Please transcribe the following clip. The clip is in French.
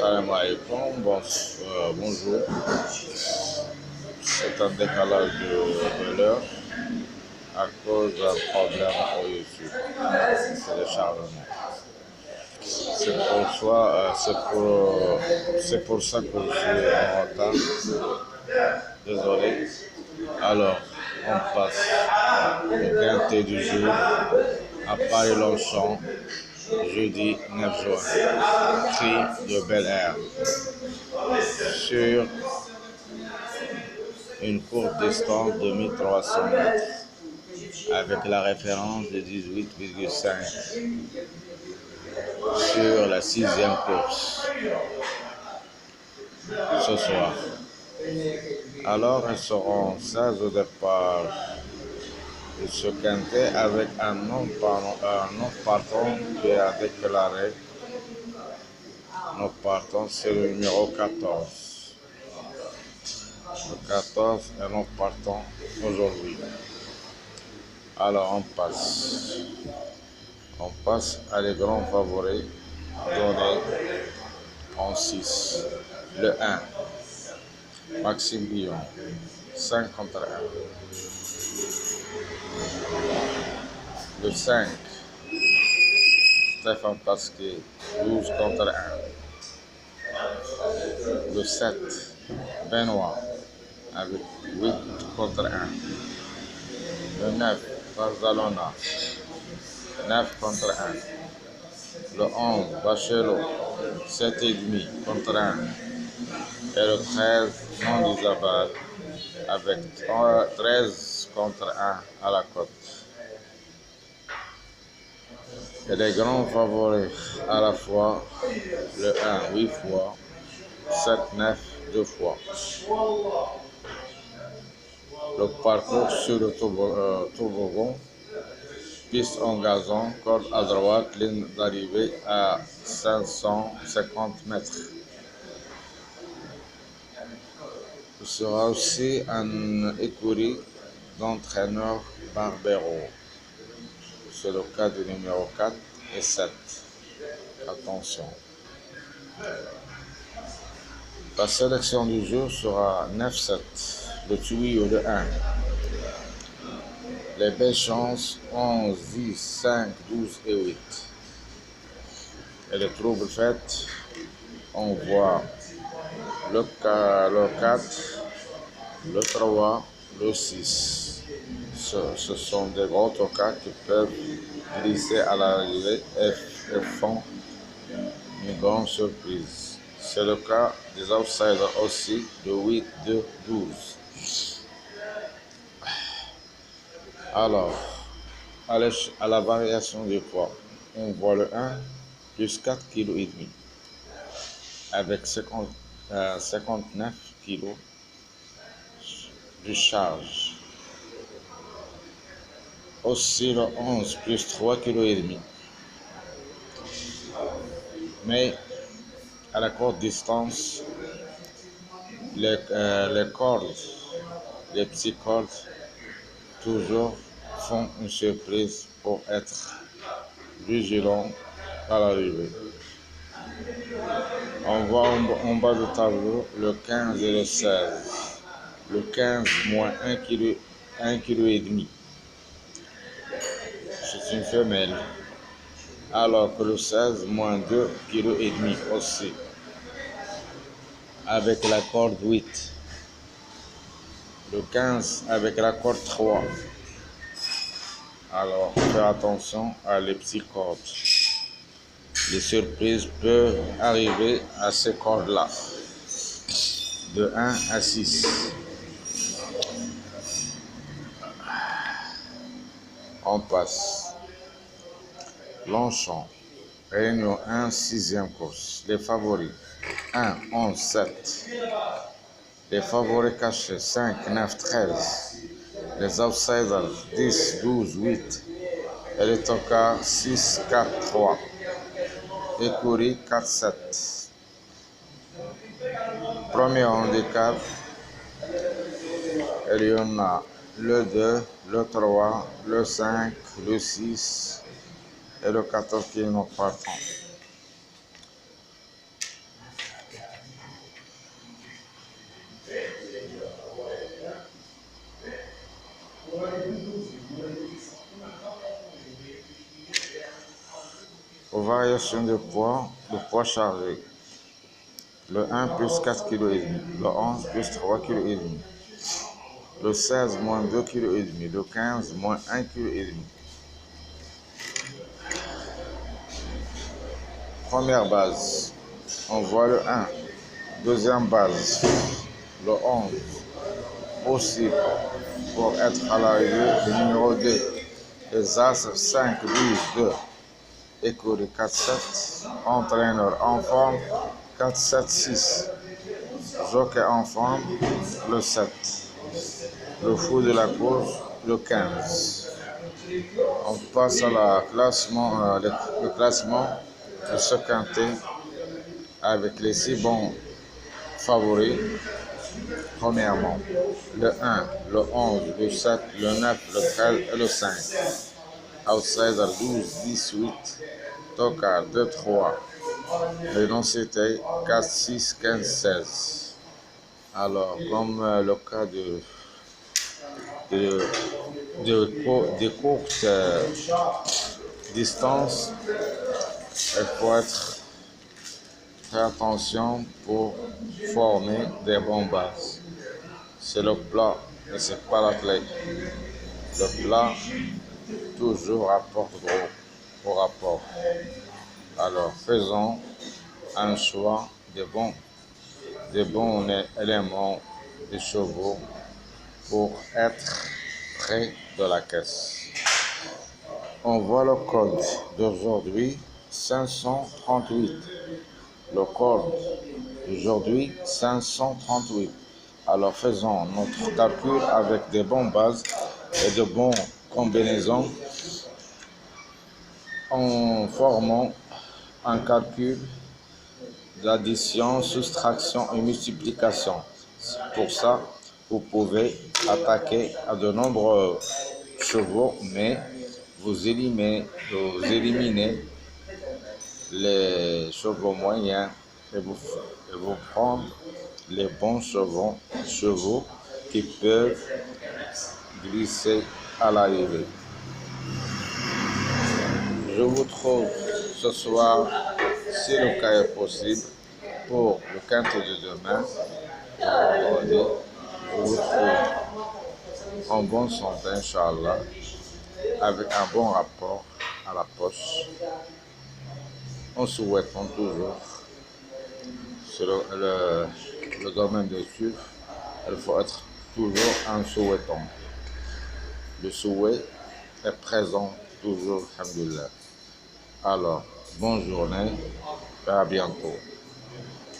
Salam alaikum, bonjour. C'est un décalage de l'heure à cause d'un problème au YouTube. C'est le chargement. C'est pour ça que je suis en retard. Désolé. Alors, on passe au quintet du jour à Paris-Longchamp, jeudi 9 juin. Prix de Bel Air. Sur une courte distance de 1300 mètres avec la référence de 18,5 sur la 6e course ce soir. Alors, ils seront 16 au départ de ce quintet avec un autre partant qui a déclaré. Notre partant, c'est le numéro 14. Le 14 est notre partant aujourd'hui. Alors, on passe à les grands favoris donnés en 6. Le 1, Maxime Guillon, 5 contre 1. Le 5, Stéphane Pasquier, 12 contre 1. Le 7, Benoît, avec 8 contre 1. Le 9, Barzalona, 9 contre 1. Le 11, Bachelot, 7,5 contre 1. Et le 13, Non d'Isabelle, avec 13 contre 1 à la cote. Et les grands favoris à la fois, le 1, 8 fois, 7, 9, 2 fois. Le parcours sur le toboggan, piste en gazon, corde à droite, ligne d'arrivée à 550 mètres. Ce sera aussi un écurie d'entraîneur Barbero. C'est le cas du numéro 4 et 7. Attention. La sélection du jour sera 9-7. Le tuyau de 1. Les belles chances 11, 10, 5, 12 et 8. Et les troubles faits, on voit le 4, le 3, le 6. Ce sont des gros tocas qui peuvent glisser à l'arrivée et font une grande surprise. C'est le cas des outsiders aussi, de 8, 2, 12. Alors, à la variation du poids, on voit le 1 plus 4,5 kg avec 59 kg de charge. Aussi le 11 plus 3,5 kg. Mais à la courte distance, les cordes, les petites cordes, toujours font une surprise pour être vigilants à l'arrivée. On voit en bas du tableau le 15 et le 16. Le 15 moins 1,5 kg. C'est une femelle. Alors que le 16 moins 2,5 kg aussi. Avec la corde 8. Le 15 avec la corde 3. Alors, fais attention à les petites cordes. Les surprises peuvent arriver à ces cordes-là. De 1 à 6. On passe. Longchamp. Réunion 1, 6e course. Les favoris. 1, 11, 7. Les favoris cachés. 5, 9, 13. Les outsiders. 10, 12, 8. Et les tocards. 6, 4, 3. Écurie 4, 7. Premier handicap. Il y en a le 2, le 3, le 5, le 6 et le 14 qui est notre partant. Aux variations de poids chargé. Le 1 plus 4,5 kg, le 11 plus 3,5 kg, le 16 moins 2,5 kg, le 15 moins 1,5 kg. Première base, on voit le 1. Deuxième base, le 11. Possible pour être à l'arrivée. Le numéro 2. Les As 5, 12, 2. Écho de 4, 7. Entraîneur en forme, 4, 7, 6. Jockey en forme, le 7. Le fou de la course, le 15. On passe à le classement de ce quintet avec les 6 bons favoris. Premièrement, le 1, le 11, le 7, le 9, le 13 et le 5. Outsider 12, 18. Tocard 2, 3. Le non c'était 4, 6, 15, 16. Alors, comme le cas de courtes distances, il faut faire attention pour former des bonnes bases. C'est le plat, mais ce n'est pas la clé. Le plat toujours rapporte gros au rapport. Alors, faisons un choix de bons éléments de chevaux pour être près de la caisse. On voit le code d'aujourd'hui 538. Le code d'aujourd'hui 538. Alors faisons notre calcul avec des bonnes bases et de bonnes combinaisons en formant un calcul d'addition, soustraction et multiplication. Pour ça, vous pouvez attaquer à de nombreux chevaux, mais vous éliminez les chevaux moyens et vous prendre les bons chevaux qui peuvent glisser à l'arrivée. Je vous trouve ce soir, si le cas est possible, pour le quintet de demain, vendredi. Je vous trouve en bonne santé, Inch'Allah, avec un bon rapport à la poche. En souhaitant toujours, sur le domaine d'études, il faut être toujours en souhaitant. Le souhait est présent toujours, alhamdulillah. Alors, bonne journée et à bientôt.